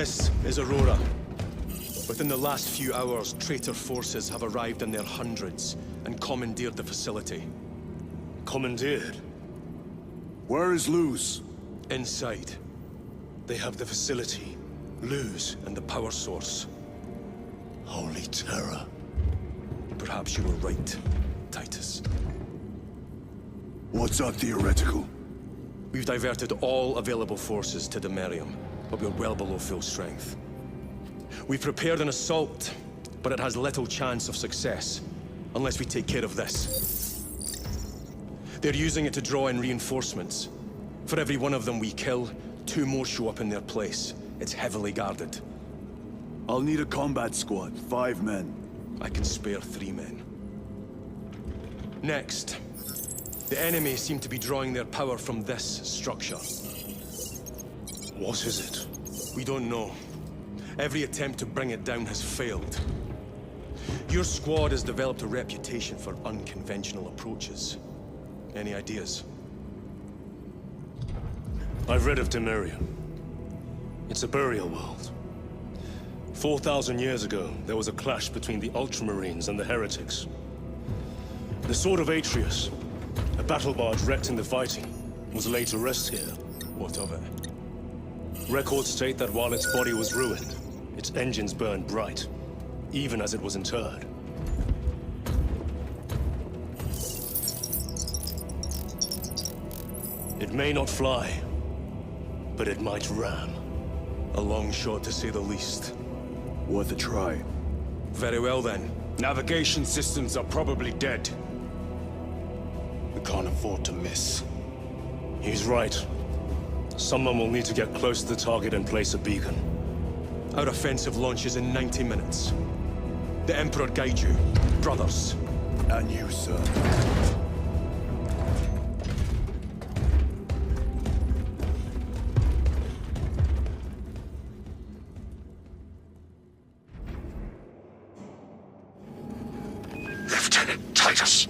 This is Aurora. Within the last few hours, traitor forces have arrived in their hundreds and commandeered the facility. Commandeered? Where is Luz? Inside. They have the facility, Luz, and the power source. Holy terror. Perhaps you were right, Titus. What's our theoretical? We've diverted all available forces to Imperium, but we're well below full strength. We've prepared an assault, but it has little chance of success, unless we take care of this. They're using it to draw in reinforcements. For every one of them we kill, 2 more show up in their place. It's heavily guarded. I'll need a combat squad, 5 men. I can spare 3 men. Next, the enemy seem to be drawing their power from this structure. What is it? We don't know. Every attempt to bring it down has failed. Your squad has developed a reputation for unconventional approaches. Any ideas? I've read of Dimerium. It's a burial world. 4,000 years ago, there was a clash between the Ultramarines and the heretics. The Sword of Atreus, a battle barge wrecked in the fighting, was laid to rest here. What of it? Records state that while its body was ruined, its engines burned bright, even as it was interred. It may not fly, but it might ram. A long shot to say the least. Worth a try. Very well then. Navigation systems are probably dead. We can't afford to miss. He's right. Someone will need to get close to the target and place a beacon. Our offensive launches in 90 minutes. The Emperor guide you, brothers. And you, sir. Lieutenant Titus,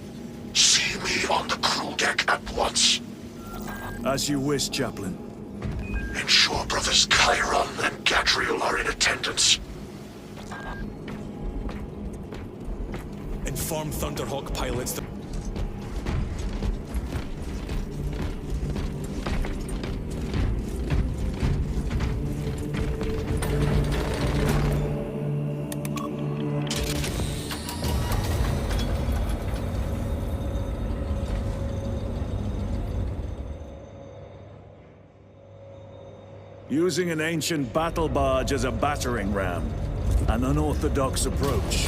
see me on the crew deck at once. As you wish, Chaplain. Ensure brothers Chiron and Gadriel are in attendance. Inform Thunderhawk pilots to... Using an ancient battle barge as a battering ram. An unorthodox approach.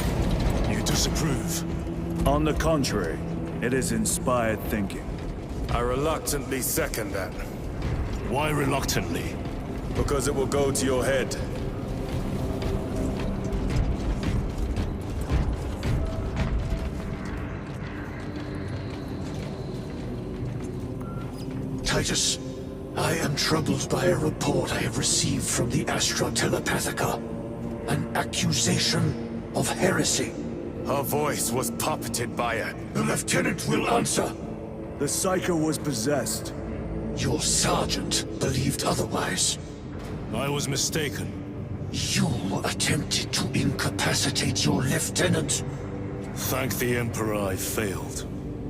You disapprove? On the contrary, it is inspired thinking. I reluctantly second that. Why reluctantly? Because it will go to your head. Titus, I am troubled by a report I have received from the Astra Telepathica. An accusation of heresy. Her voice was puppeted by it. The lieutenant will answer. The Psycho was possessed. Your sergeant believed otherwise. I was mistaken. You attempted to incapacitate your lieutenant. Thank the Emperor I failed.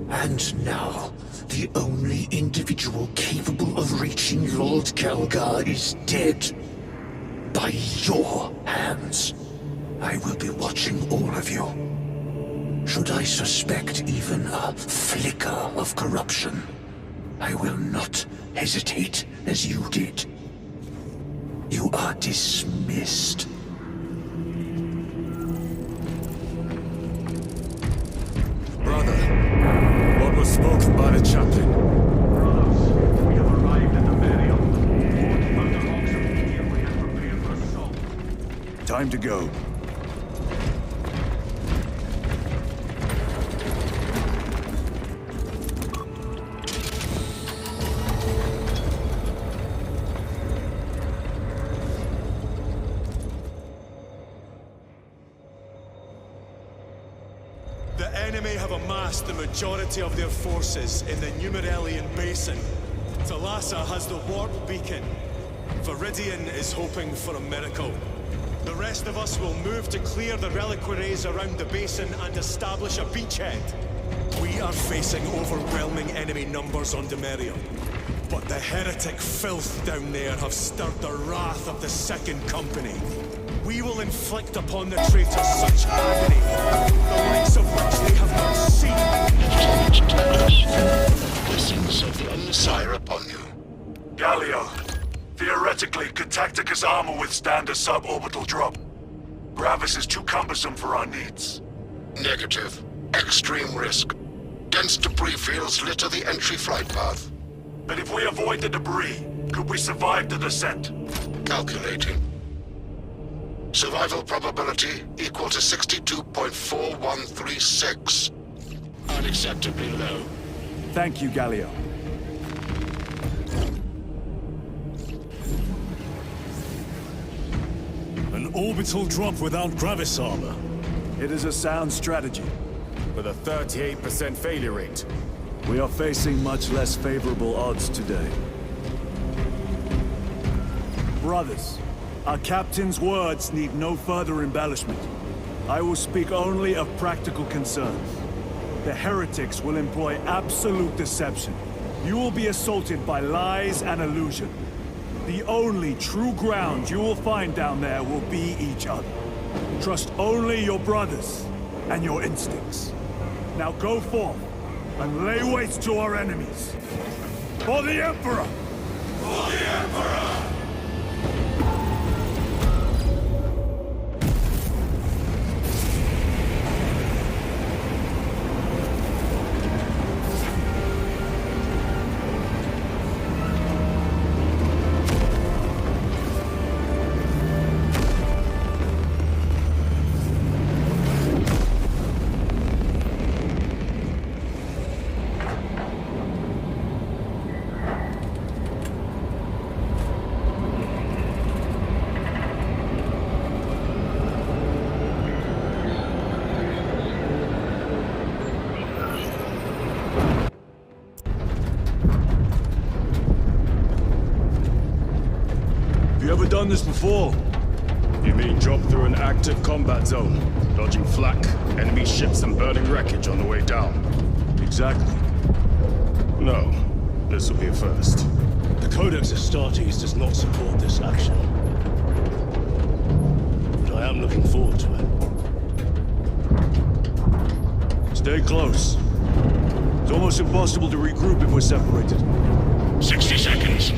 And now, the only individual capable of reaching Lord Kelgar is dead. By your hands. I will be watching all of you. Should I suspect even a flicker of corruption, I will not hesitate as you did. You are dismissed. Brother, what was spoken by the chaplain? Brothers, we have arrived at the burial. Thunderhawks immediately and prepare for assault. Time to go. The enemy have amassed the majority of their forces in the Numeralian Basin. Thalassa has the warp beacon. Viridian is hoping for a miracle. The rest of us will move to clear the reliquaries around the basin and establish a beachhead. We are facing overwhelming enemy numbers on Demerium. But the heretic filth down there have stirred the wrath of the Second Company. We will inflict upon the traitors such agony, the likes of which they have not seen. Blessings of the Unsire upon you. Galio, theoretically, could Tacticus armor withstand a suborbital drop? Gravis is too cumbersome for our needs. Negative. Extreme risk. Dense debris fields litter the entry flight path. But if we avoid the debris, could we survive the descent? Calculating. Survival probability equal to 62.4136. Unacceptably low. Thank you, Galio. An orbital drop without Gravis armor. It is a sound strategy. With a 38% failure rate. We are facing much less favorable odds today. Brothers, our captain's words need no further embellishment. I will speak only of practical concerns. The heretics will employ absolute deception. You will be assaulted by lies and illusion. The only true ground you will find down there will be each other. Trust only your brothers and your instincts. Now go forth and lay waste to our enemies. For the Emperor! For the Emperor! You ever done this before? You mean drop through an active combat zone, dodging flak, enemy ships and burning wreckage on the way down? Exactly. No. This will be a first. The Codex Astartes does not support this action. But I am looking forward to it. Stay close. It's almost impossible to regroup if we're separated. 60 seconds.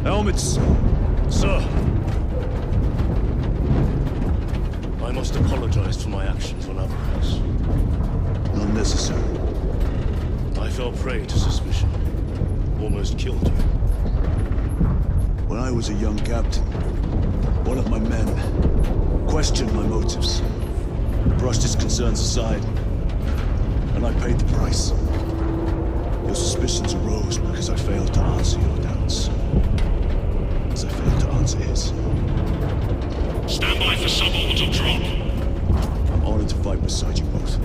Helmets! Sir! I must apologize for my actions on Aberrace. Not necessary. I fell prey to suspicion. Almost killed you. When I was a young captain, one of my men questioned my motives, brushed his concerns aside, and I paid the price. Your suspicions arose because I failed to answer your doubts. As I failed to answer his. Stand by for suborbital drop. I'm honored to fight beside you both.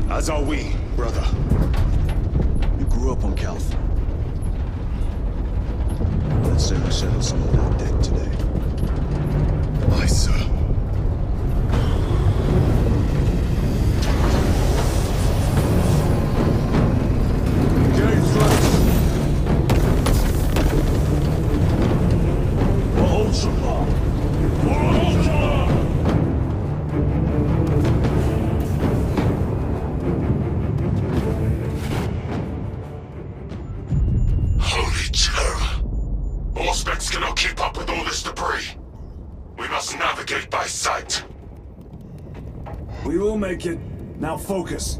As are we, brother. You grew up on Calth. Let's say we settle some of that debt today. Aye, sir. Holy terror. Auspex cannot keep up with all this debris. We must navigate by sight. We will make it. Now focus.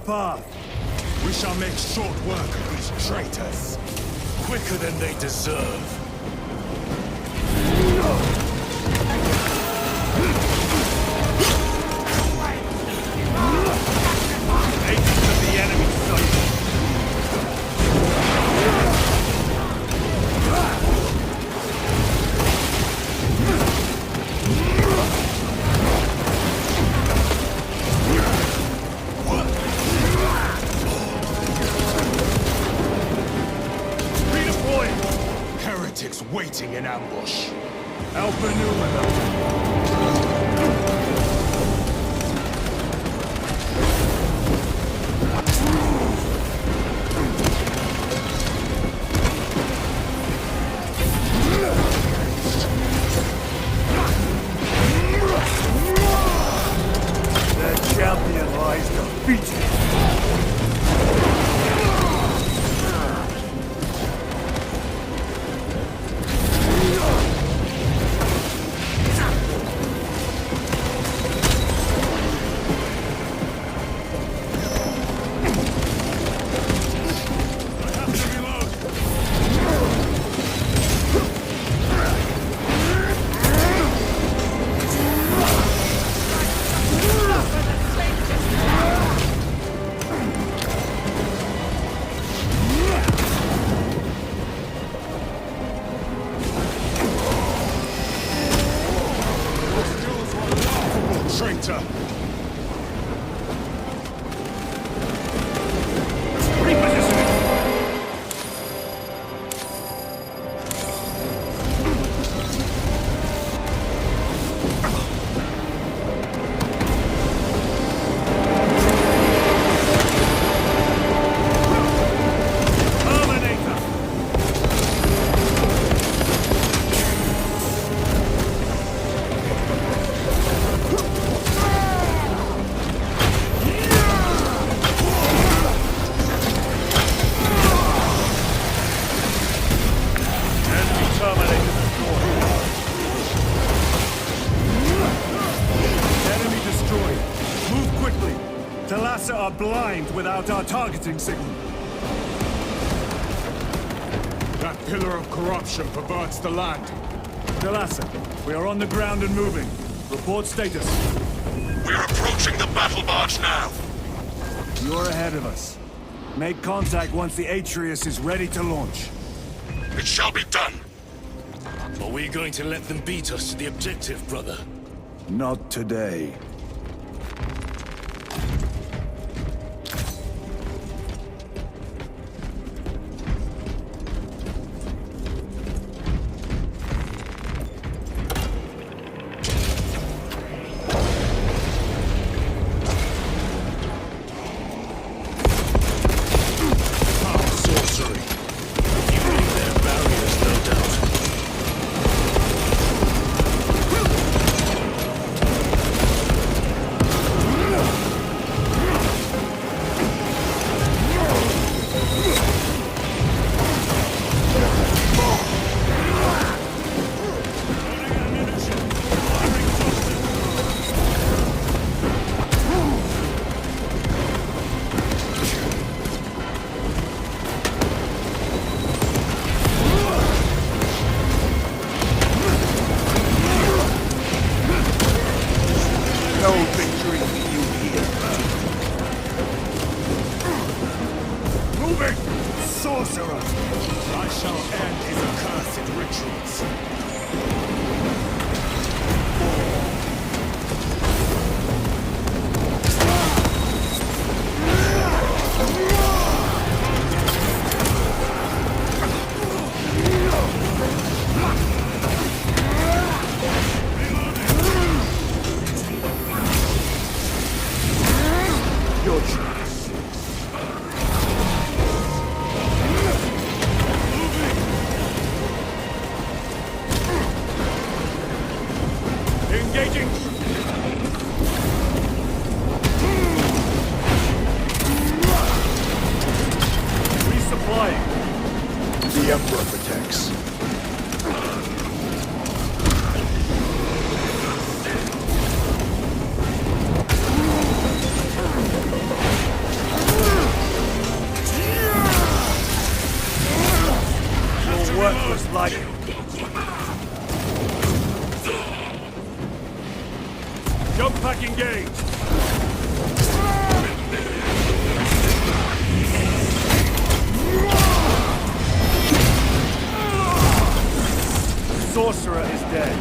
path. We shall make short work of these traitors. Quicker than they deserve. Agents of the enemy sight. Waiting in ambush. Alpha Numa. Their champion lies defeated. Are blind without our targeting signal. That pillar of corruption perverts the land. Delassa, we are on the ground and moving. Report status. We're approaching the battle barge now. You're ahead of us. Make contact once the Atreus is ready to launch. It shall be done. Are we going to let them beat us to the objective, brother? Not today. The Emperor protects. Jump pack engaged! Sorcerer is dead.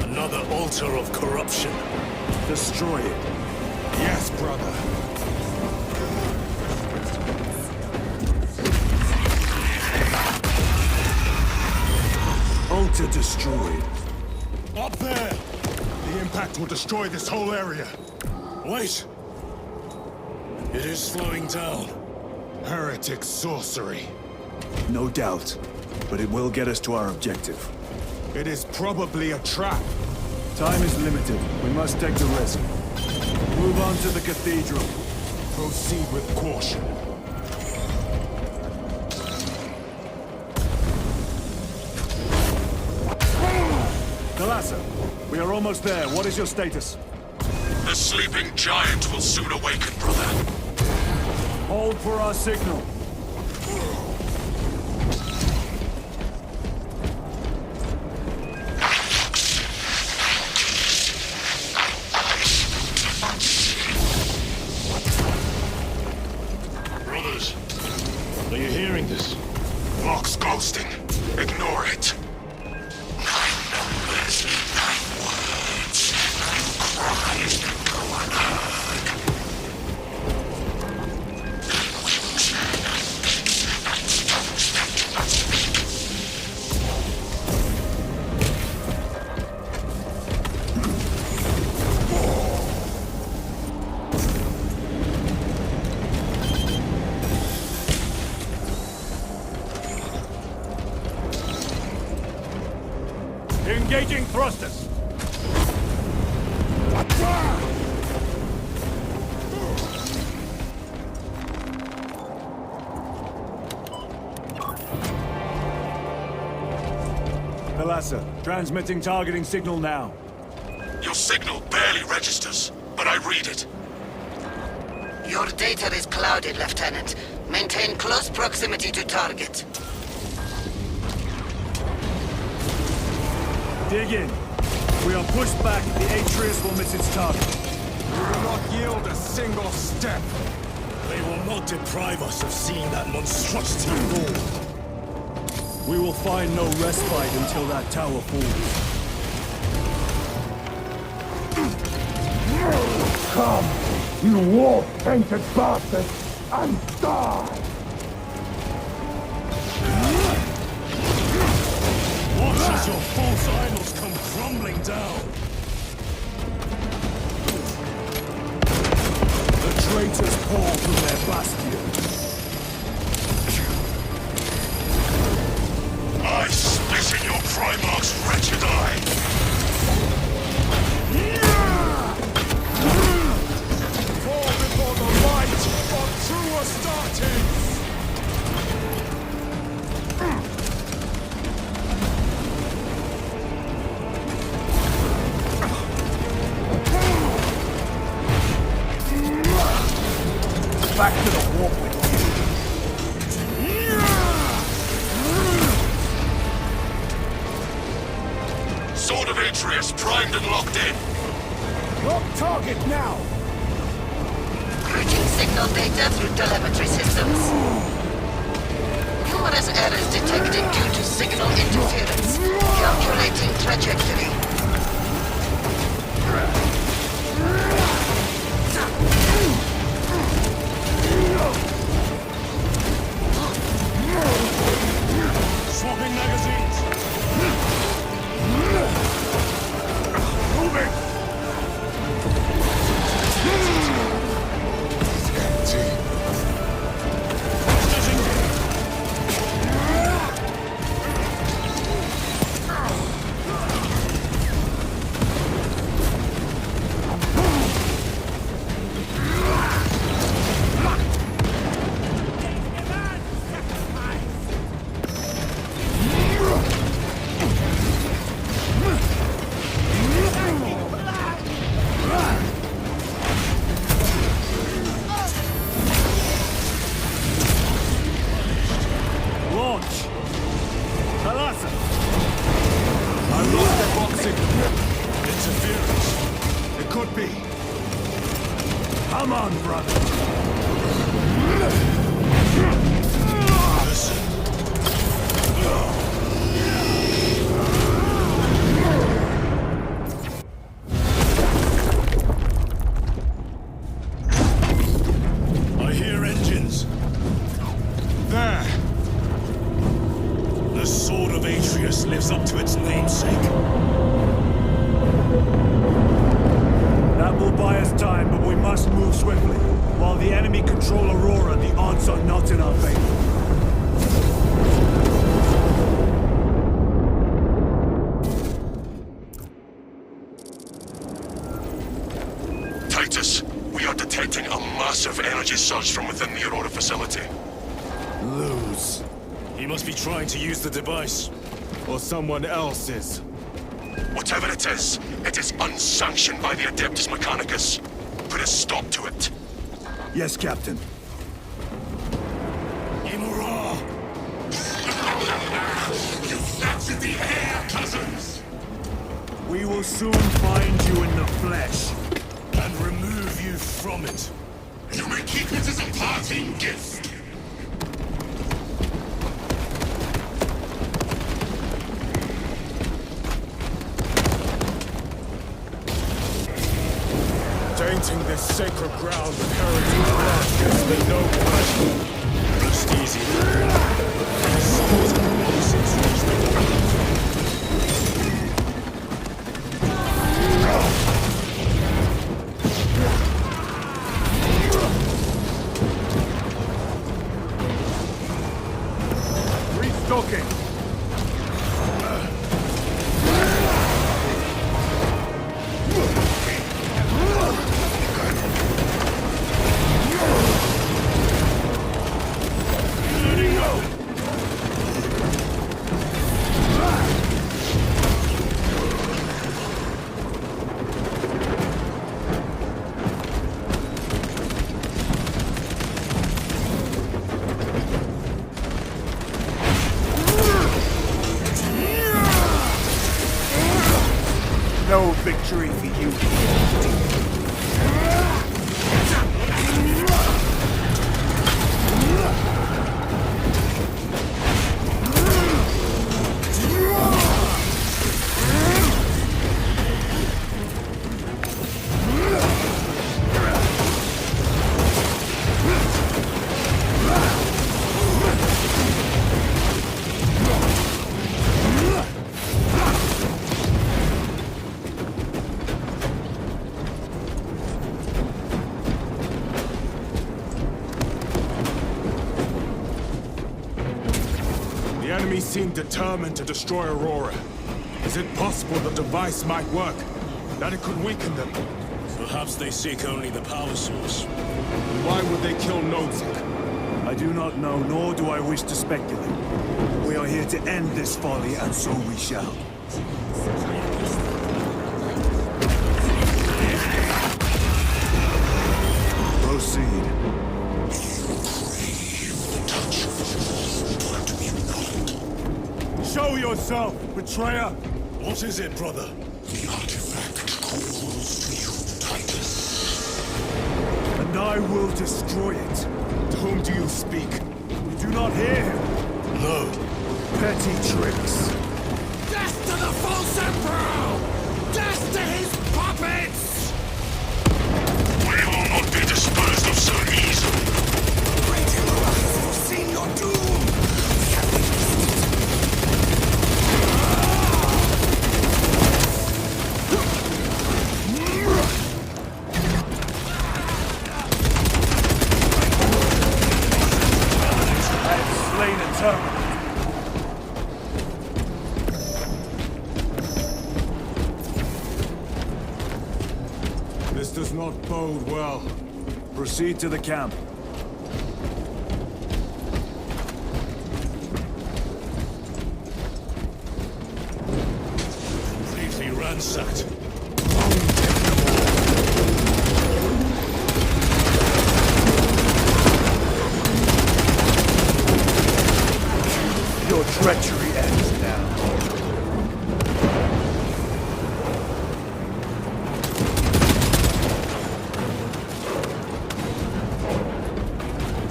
Another altar of corruption. Destroy it. Yes, brother. Altar destroyed. Up there! The impact will destroy this whole area. Wait! It is slowing down. Heretic sorcery. No doubt. But it will get us to our objective. It is probably a trap. Time is limited. We must take the risk. Move on to the cathedral. Proceed with caution. Thalassa, we are almost there. What is your status? The sleeping giant will soon awaken, brother. Hold for our signal. Brothers, are you hearing this? Lock's ghosting. Ignore it. 9 numbers, 9 words, 9 cries that go unheard. Engaging thrusters. Thalassa, transmitting targeting signal now. Your signal barely registers, but I read it. Your data is clouded, Lieutenant. Maintain close proximity to target. Dig in. If we are pushed back, the Atreus will miss its target. We will not yield a single step. They will not deprive us of seeing that monstrosity fall. We will find no respite until that tower falls. Come, you wolf-painted bastards, and die! Watch as your false idols come crumbling down. The traitors fall from their bastion. I spit in your Primarch's wretched eye. Fall before the light of true Astartes! Back to the warp with Sword of Atreus primed and locked in. Lock target now! Routing signal data through telemetry systems. Numerous errors detected due to signal interference. Calculating trajectory. Swapping magazines. Moving! It's empty. plaza! I've lost their box signal. Interference. It could be. Come on, brother! Listen. I hear engines. There! The Sword of Atreus lives up to its namesake. That will buy us time, but we must move swiftly. While the enemy control Aurora, the odds are not in our favor. Titus, we are detecting a massive energy surge from within the Aurora facility. Lose. He must be trying to use the device. Or someone else is. Whatever it is unsanctioned by the Adeptus Mechanicus. Put a stop to it. Yes, Captain. Imura! You captured the air, cousins! We will soon find you in the flesh. And remove you from it. You may keep it as a parting gift. Tainting this sacred ground with heritage blood gives me no pleasure. Rest easy. Souls and nonsense reach me. Restocking. No victory for you. The enemy seem determined to destroy Aurora. Is it possible the device might work? That it could weaken them? Perhaps they seek only the power source. Why would they kill Nozick? I do not know, nor do I wish to speculate. We are here to end this folly, and so we shall. Proceed. Show yourself, betrayer! What is it, brother? The artifact calls to you, Titus. And I will destroy it. To whom do you speak? You do not hear him. No. Petty tricks. Death to the false emperor! Death to his puppets! We will not be disposed of so easily. Great Emperor has foreseen your doom! We have I have slain a terminal. This does not bode well. Proceed to the camp. Completely ransacked. Your treachery ends. leads down.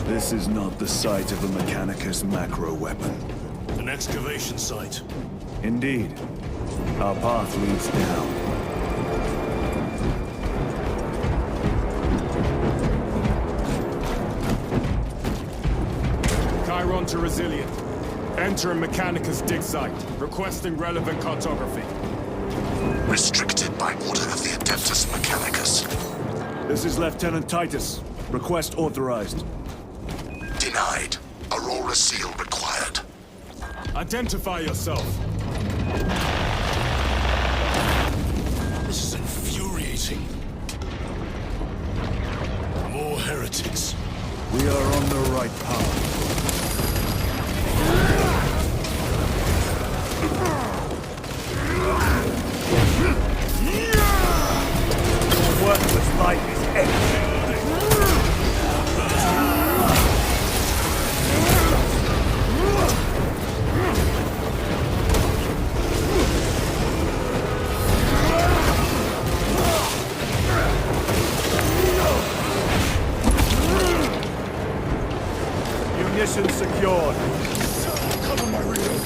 This is not the site of a Mechanicus macro weapon. An excavation site. Indeed. Our path leads down. Chiron to Resilient. Entering Mechanicus dig site. Requesting relevant cartography. Restricted by order of the Adeptus Mechanicus. This is Lieutenant Titus. Request authorized. Denied. Aurora seal required. Identify yourself. This is infuriating. More heretics. We are on the right path. Your worthless life is empty. Munitions secured. Cover my reload.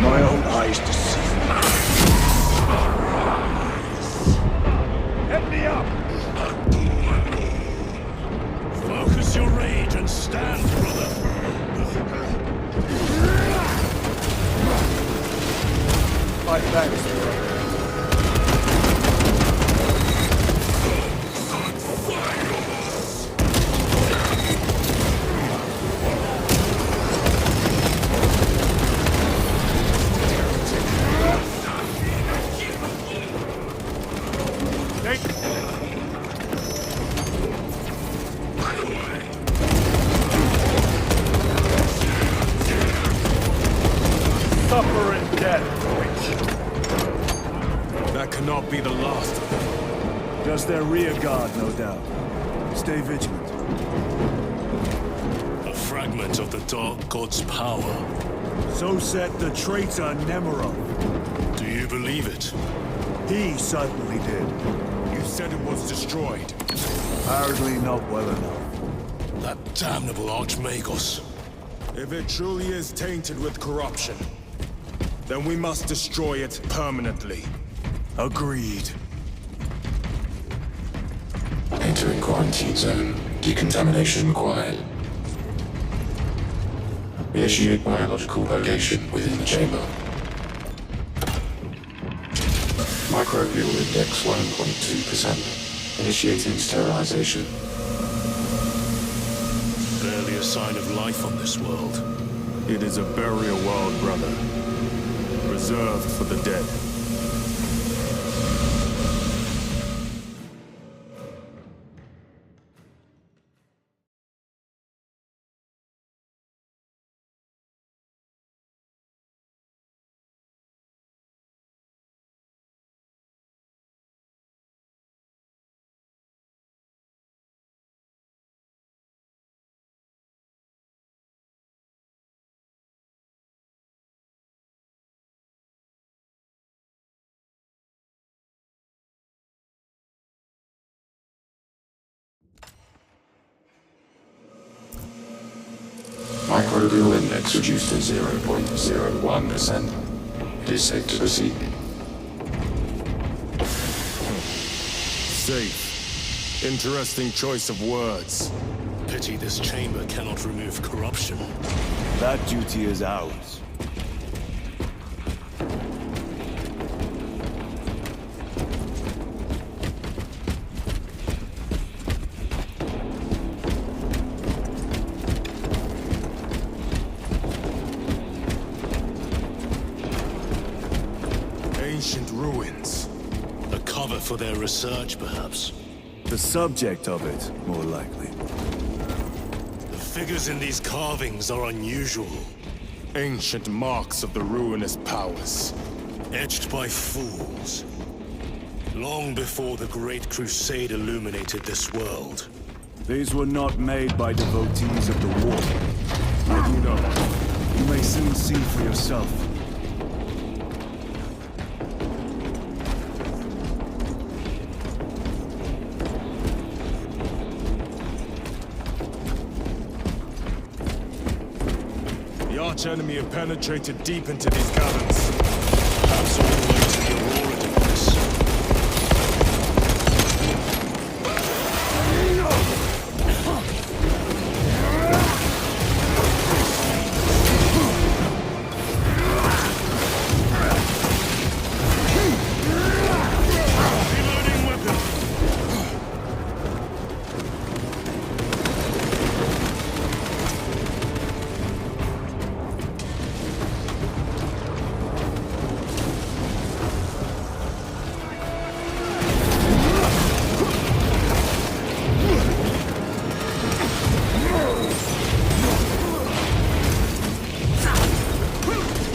My own eyes deceive me. Hit me up! Focus your rage and stand, brother. My thanks. Suffer in death. That cannot be the last of them. Just their rear guard, no doubt. Stay vigilant. A fragment of the Dark God's power. So said the traitor Nemerov. Do you believe it? He certainly did. You said it was destroyed. Apparently not well enough. That damnable Archmagos. If it truly is tainted with corruption, then we must destroy it permanently. Agreed. Entering quarantine zone. Decontamination required. Initiate biological purgation within the chamber. Microbial index 1.2%. Initiating sterilization. Barely a sign of life on this world. It is a burial world, brother. Reserved for the dead. Microbial index reduced to 0.01%. It is safe to proceed. Safe. Interesting choice of words. Pity this chamber cannot remove corruption. That duty is ours. ancient ruins. A cover for their research, perhaps. The subject of it, more likely. The figures in these carvings are unusual. Ancient marks of the ruinous powers. Etched by fools. Long before the Great Crusade illuminated this world. These were not made by devotees of the war. I do know. You may soon see for yourself. The arch-enemy have penetrated deep into these caverns. Perhaps all the way to the Aurora device. Reloading weapon.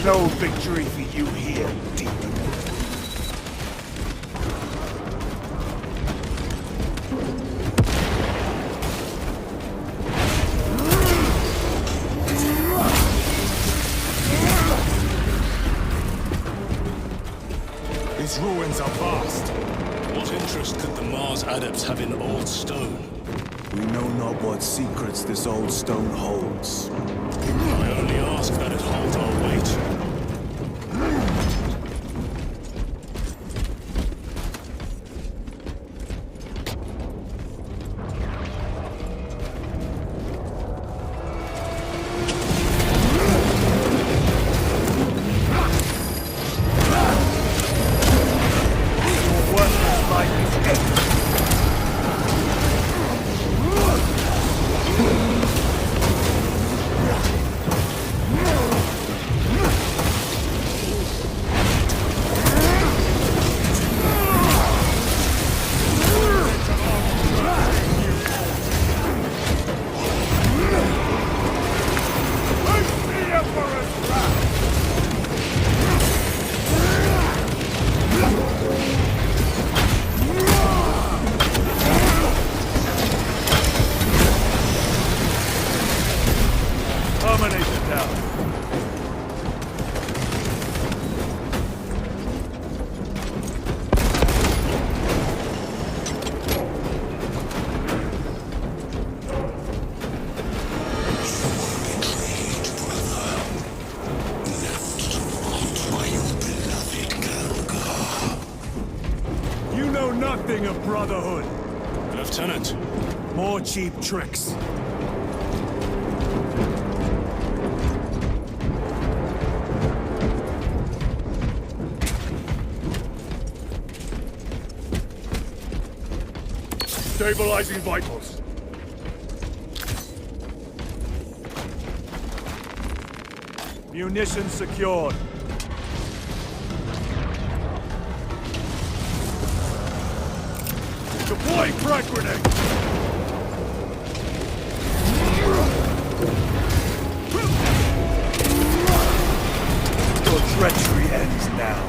No victory for you here, demon. These ruins are vast. What interest could the Mars adepts have in old stone? We know not what secrets this old stone holds. I only ask that it hold our weight. Nothing of brotherhood. Lieutenant. More cheap tricks. Stabilizing vitals. Munitions secured. Deploying frag grenade! Your treachery ends now.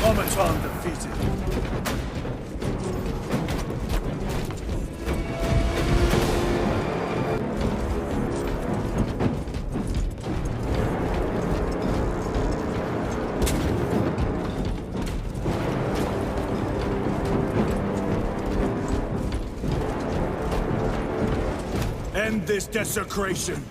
Automaton defeated. End this desecration!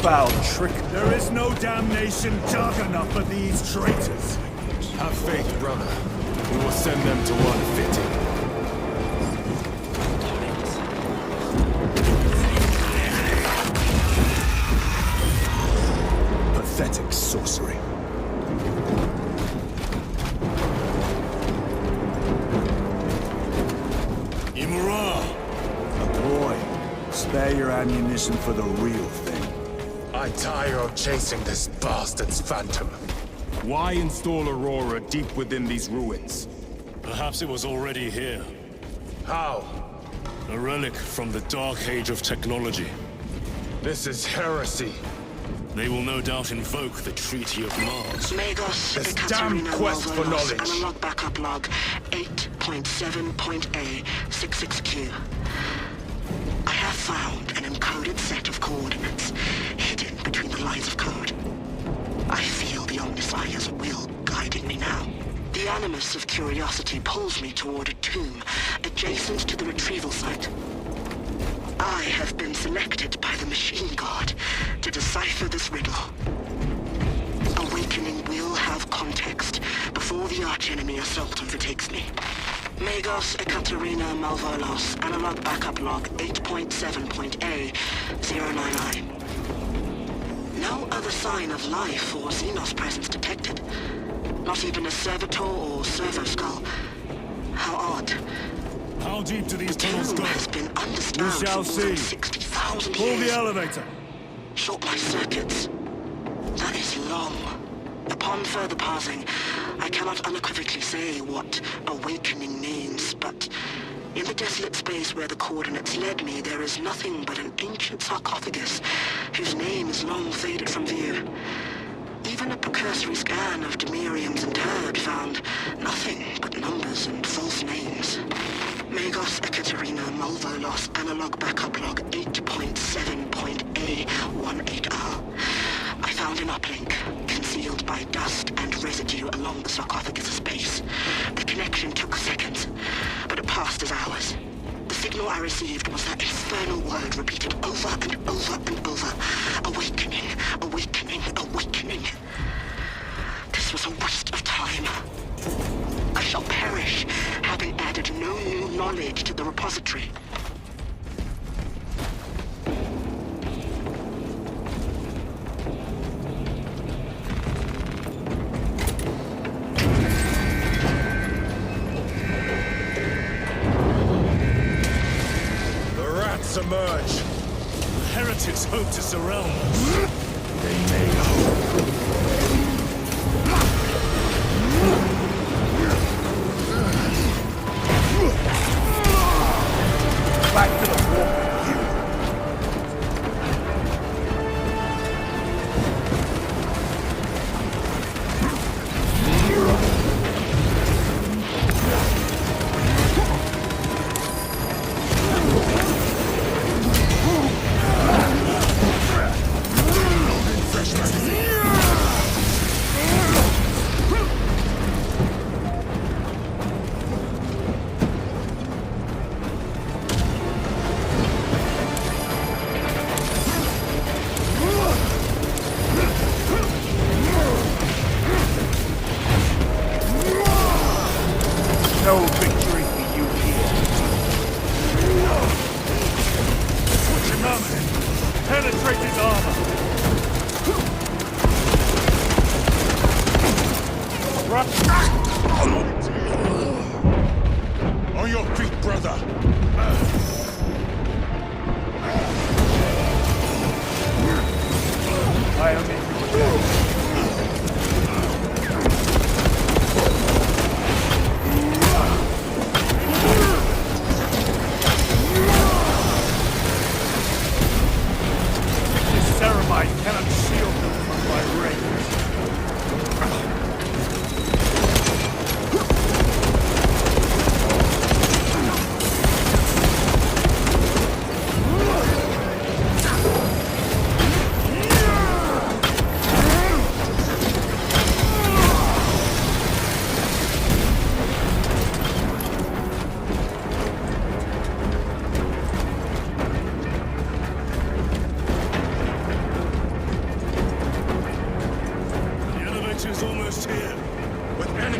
Foul trick. There is no damnation dark enough for these traitors. Have faith, brother. We will send them to one fitting. Pathetic sorcery. Imura! Boy, spare your ammunition for the real thing. I tire of chasing this bastard's phantom. Why install Aurora deep within these ruins? Perhaps it was already here. How? A relic from the Dark Age of technology. This is heresy. They will no doubt invoke the Treaty of Mars. Magos, This Ekaterina damn quest for Malvolos, knowledge. Analog backup log 8.7.A 66Q. I have found an encoded set of coordinates hidden between the lines of code. I feel the Omnissiah's will guiding me now. The animus of curiosity pulls me toward a tomb adjacent to the retrieval site. I have been selected by the Machine God to decipher this riddle. Awakening will have context before the archenemy assault overtakes me. Magos, Ekaterina Malvolos, analog backup log 8.7.A 099. No other sign of life or Xenos presence detected. Not even a servitor or servo skull. How odd. How deep do these The tunnels tomb go? has been undisturbed We shall for more than see. 60,000 Pull years. the elevator. Short my circuits. That is long. Upon further parsing, I cannot unequivocally say what awakening means, but in the desolate space where the coordinates led me, there is nothing but an ancient sarcophagus whose name is long faded from view. Even a precursory scan of Demirium's interred found nothing but numbers and false names. Magos, Ekaterina Malvolos, analog backup log 8.7.A18R. I found an uplink, concealed by dust and residue along the sarcophagus's base. The connection took seconds, but it passed as hours. The signal I received was that infernal word repeated over and over and over. Awakening, awakening, awakening. This was a waste of time. I shall perish, having added no new knowledge to the repository. The rats emerge. The heretics hope to surround us. They may hope. Back to the war, you. Penetrate his armor! On your feet, brother! I am in your debt. This Ceramite cannot shield them from my range.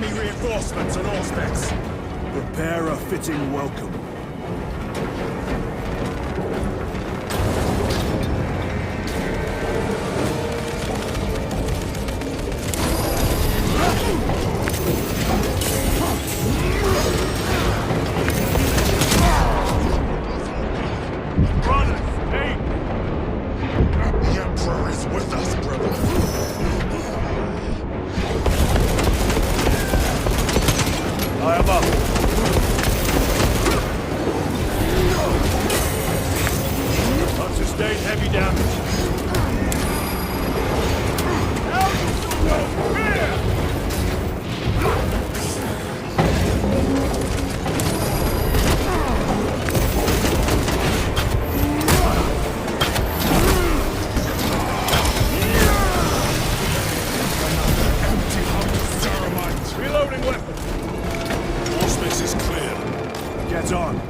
Reinforcements on all specs. Prepare a fitting welcome. The Emperor is with us, brother. I am up. I've sustained heavy damage. Reloading weapon. All space is clear. Get on.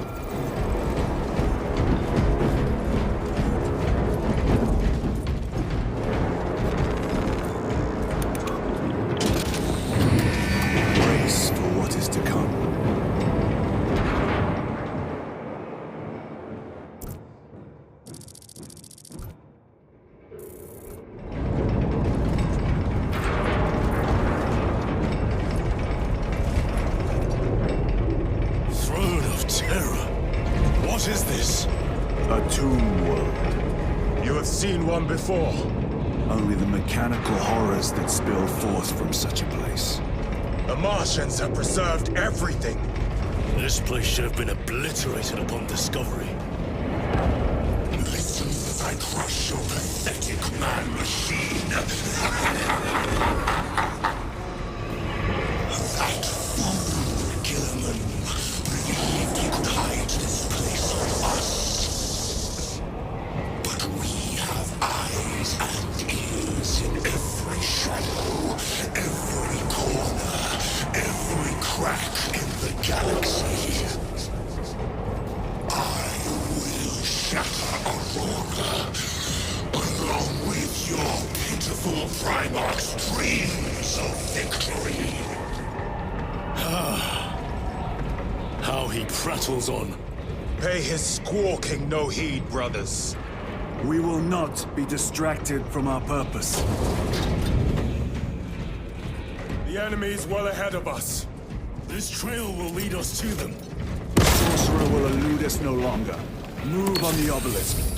Brace for what is to come. Throne of Terror. What is this? A tomb world. You have seen one before. Only the mechanical horrors that spill forth from such a place. The Martians have preserved everything. This place should have been obliterated upon discovery. Listen as I crush your pathetic man-machine. That fool, Guilliman, believed he could hide this place from us. But we have eyes and ears in every shadow, every corner, every crack in the galaxy. I will shatter Aurora, along with your pitiful Primarch's dreams of victory. How he prattles on. Pay his squawking no heed, brothers. We will not be distracted from our purpose. The enemy is well ahead of us. This trail will lead us to them. The sorcerer will elude us no longer. Move on the obelisk.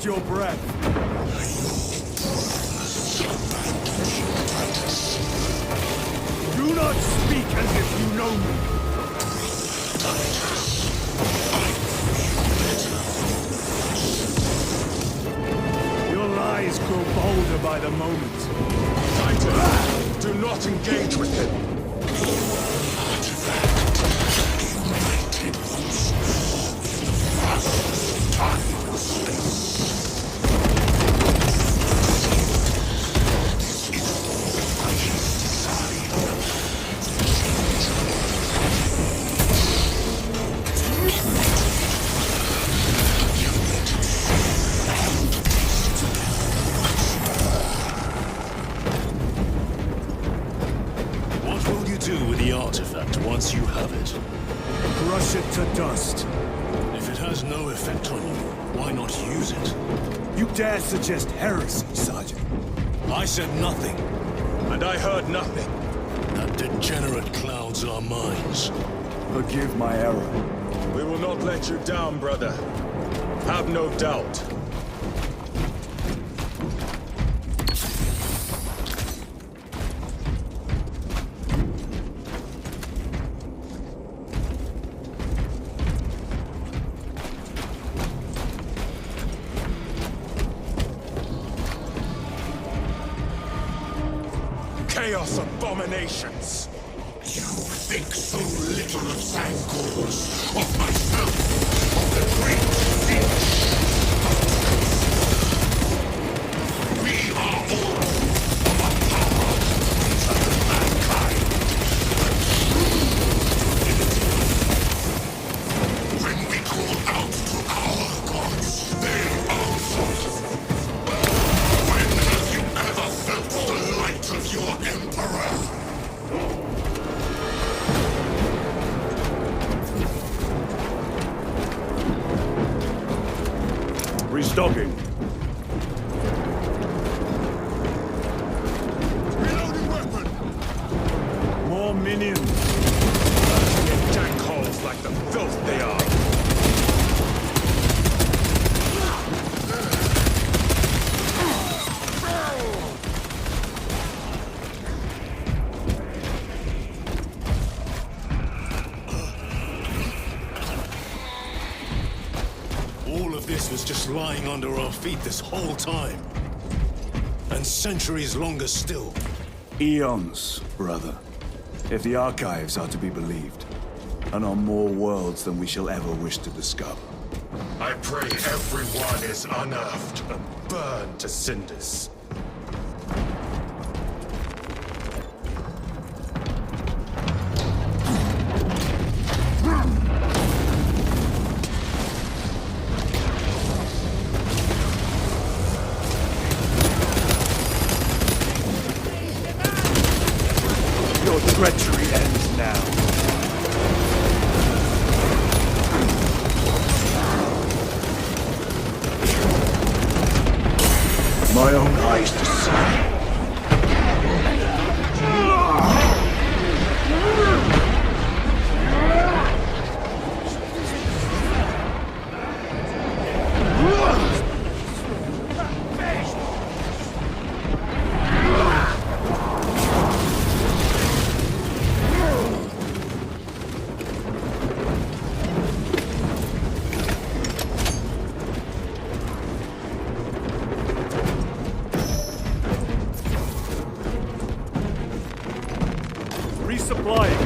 your breath. Do not speak as if you know me. Your lies grow bolder by the moment. Titan, do not engage with him. What will you do with the artifact once you have it? Crush it to dust. If it has no effect on you, why not use it? You dare suggest heresy, Sergeant? I said nothing. And I heard nothing. That degenerate clouds our minds. Forgive my error. We will not let you down, brother. Have no doubt. Chaos abominations! You think so little of Sangors, of myself, of the great Finch. We are all of a power greater than mankind. When we call out to our gods, they answer. When have you ever felt the light of your Emperor? Restocking. Reloading weapon! More minions. In tank holes like the filth they are. All of this was just lying under our feet this whole time. And centuries longer still. Eons, brother. If the archives are to be believed. And on more worlds than we shall ever wish to discover. I pray everyone is unearthed and burned to cinders. Your treachery ends now. My own eyes to see. Resupplying.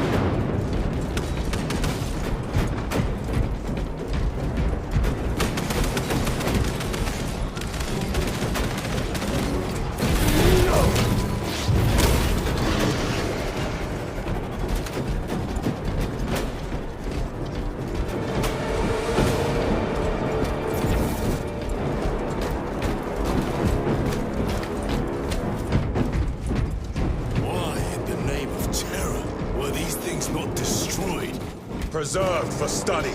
Preserved for study.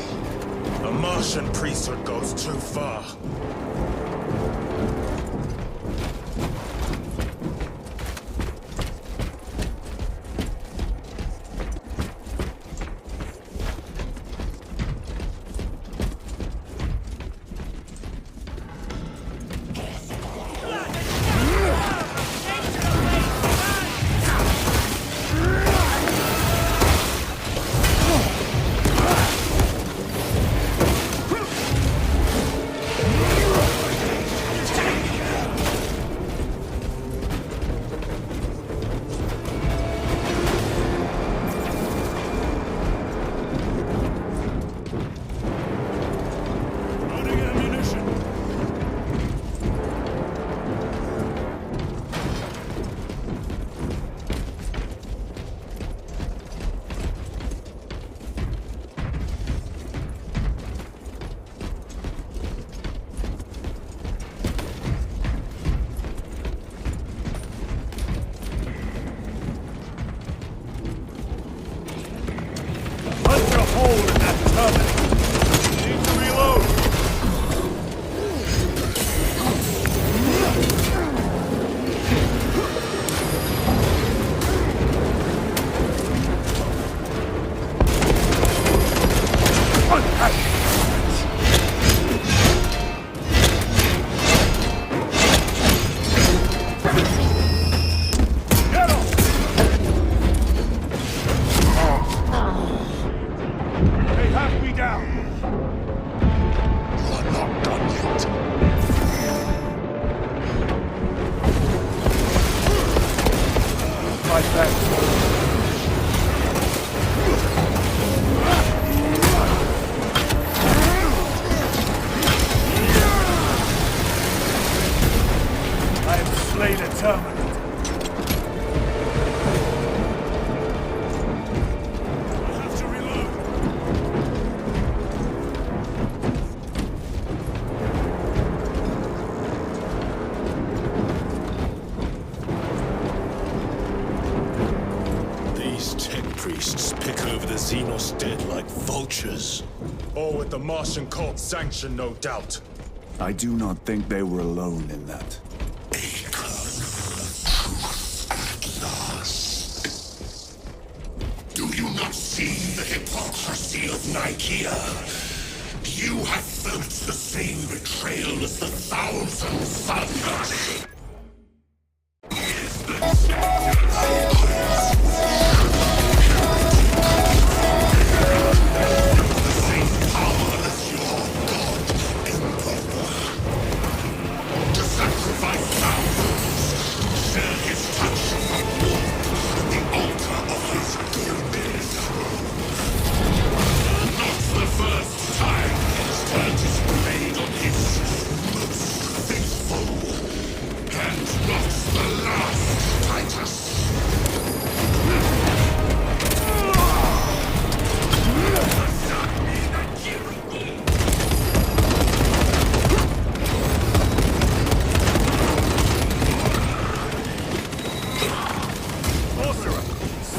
A Martian priesthood goes too far. hole in that terminal. Need to reload. The Martian cult's sanction, no doubt. I do not think they were alone in that. A kernel of truth at last. Do you not see the hypocrisy of Nicaea? You have felt the same betrayal as the thousand suns.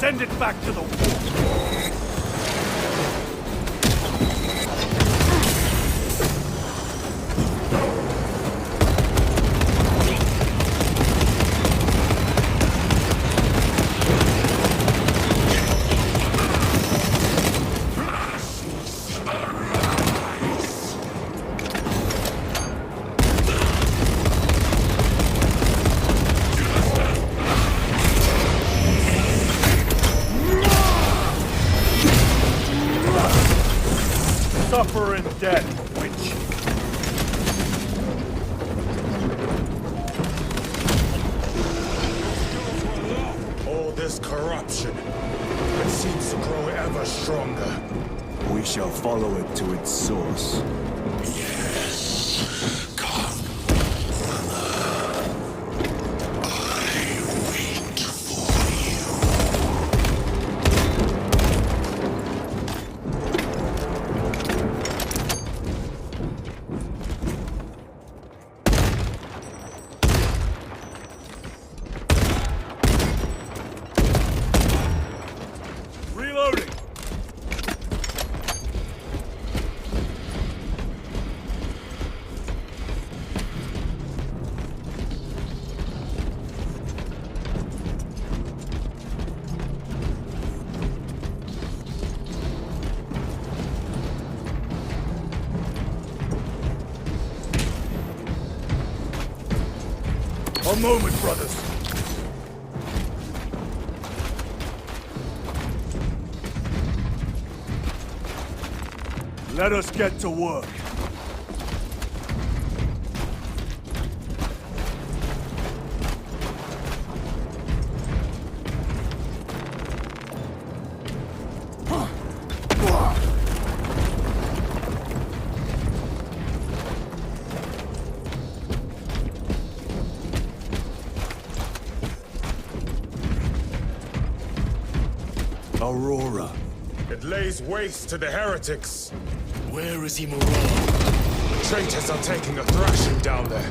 Send it back to the wall. Suffer in death, witch. All this corruption, it seems to grow ever stronger. We shall follow it to its source. Yes. Come, brother. I wait for you. Reloading! A moment, brothers. Let us get to work. Aurora. It lays waste to the heretics. Where is Immoral? The traitors are taking a thrashing down there.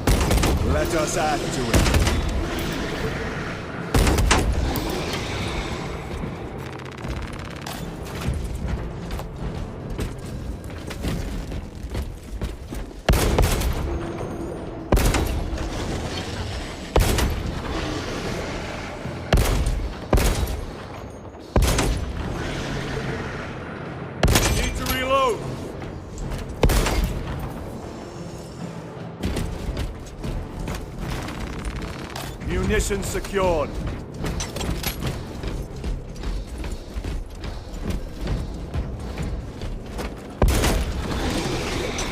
Let us add to it. Munitions secured.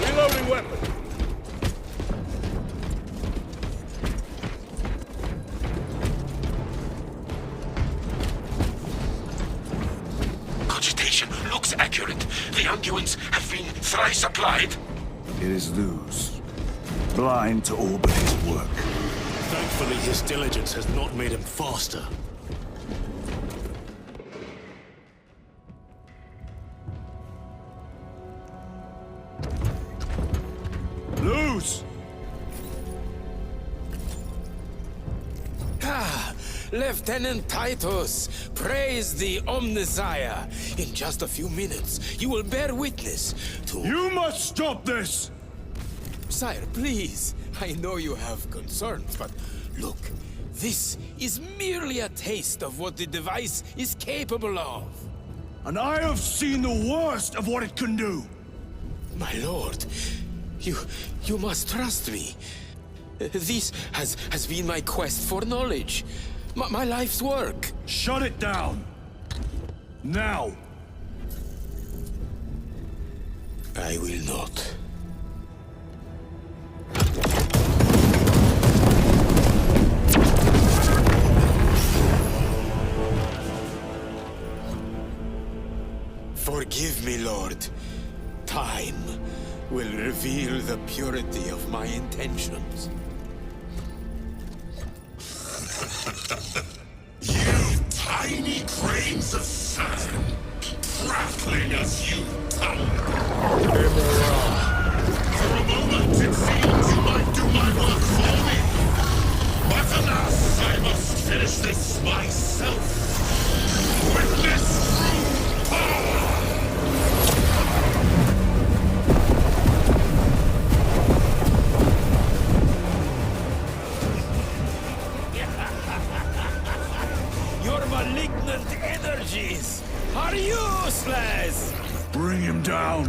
Reloading weapon. Cogitation looks accurate. The unguents have been thrice applied. It is loose. Blind to all but his work. Thankfully, his diligence has not made him faster. Loose! Ah, Lieutenant Titus, praise the Omnisire. In just a few minutes, you will bear witness to... You must stop this! Sire, please. I know you have concerns, but look, this is merely a taste of what the device is capable of. And I have seen the worst of what it can do! My lord, you must trust me. This has been my quest for knowledge. My life's work. Shut it down! Now! I will not. Forgive me, Lord. Time will reveal the purity of my intentions. You tiny grains of sand, prattling as you tumble. For a moment, it seems you might do my work for me. But alas, I must finish this myself. With this true power! Your malignant energies are useless! Bring him down!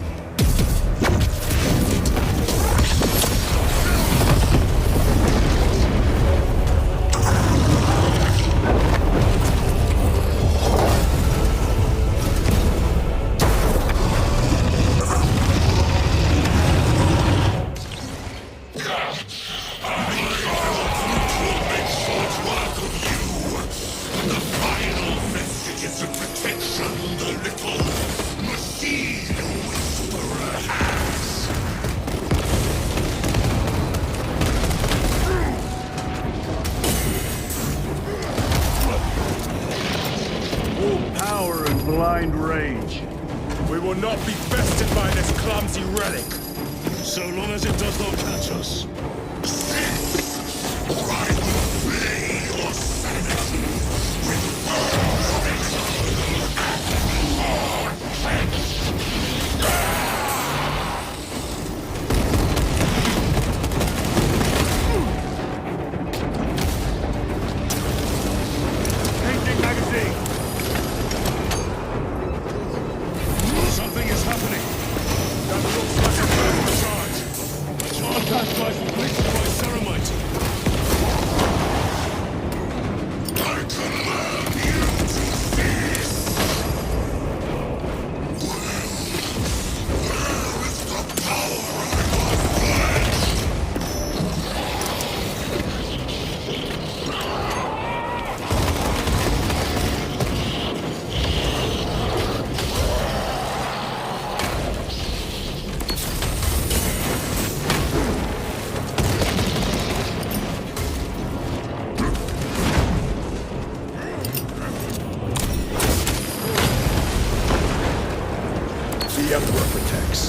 Blind rage. We will not be bested by this clumsy relic. So long as it does not catch us. Or I will flay your sanity with burning and hard fence. Changing magazine! Something is happening. That looks like a first charge. Charge by completed by Ceramite. I command you to cease! Where is the power I must pledge? The Emperor protects.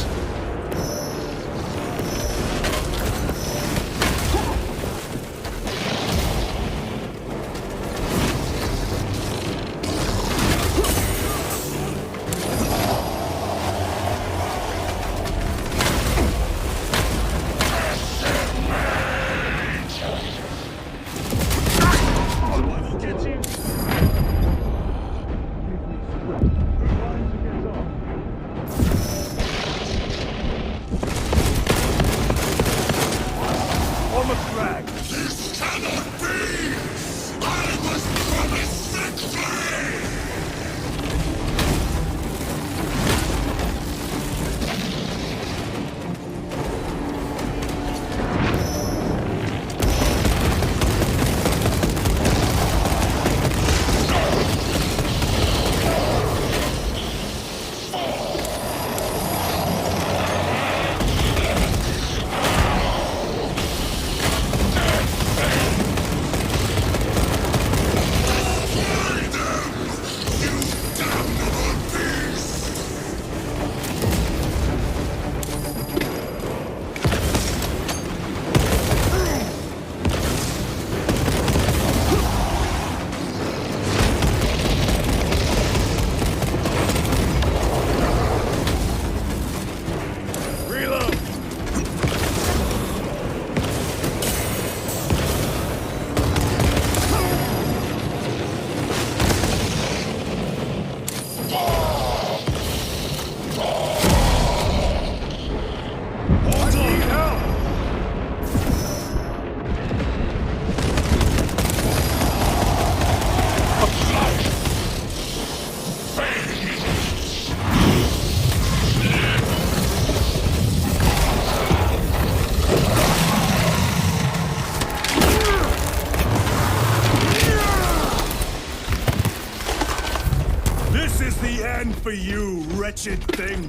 for you, wretched thing!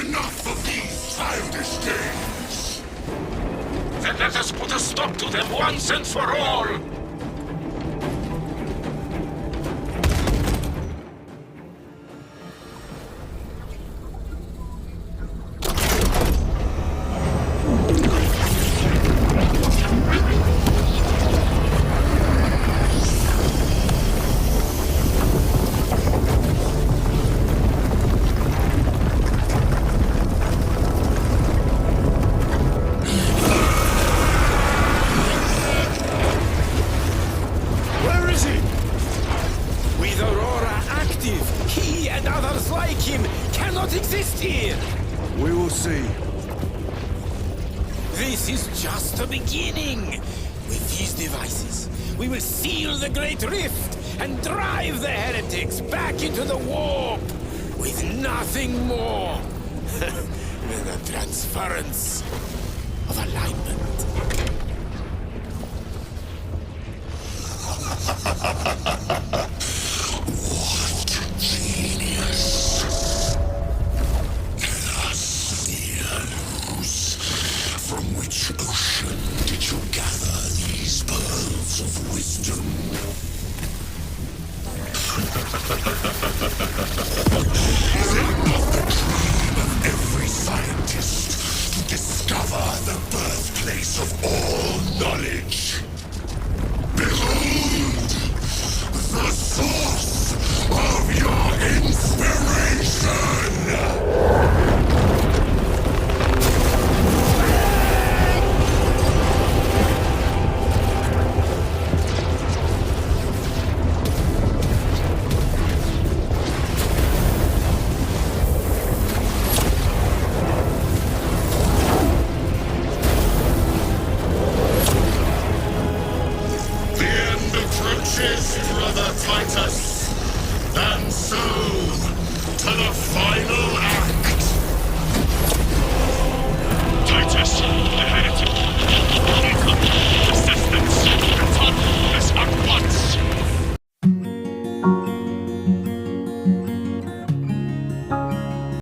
Enough of these childish games! Then let us put a stop to them once and for all! Exist here! We will see. This is just the beginning! With these devices, we will seal the Great Rift and drive the heretics back into the warp with nothing more than a transference of alignment. What genius! From which ocean did you gather these pearls of wisdom? Is it not the dream of every scientist to discover the birthplace of all knowledge? Behold! The source of your inspiration! Brother Titus, and so to the final act. Titus,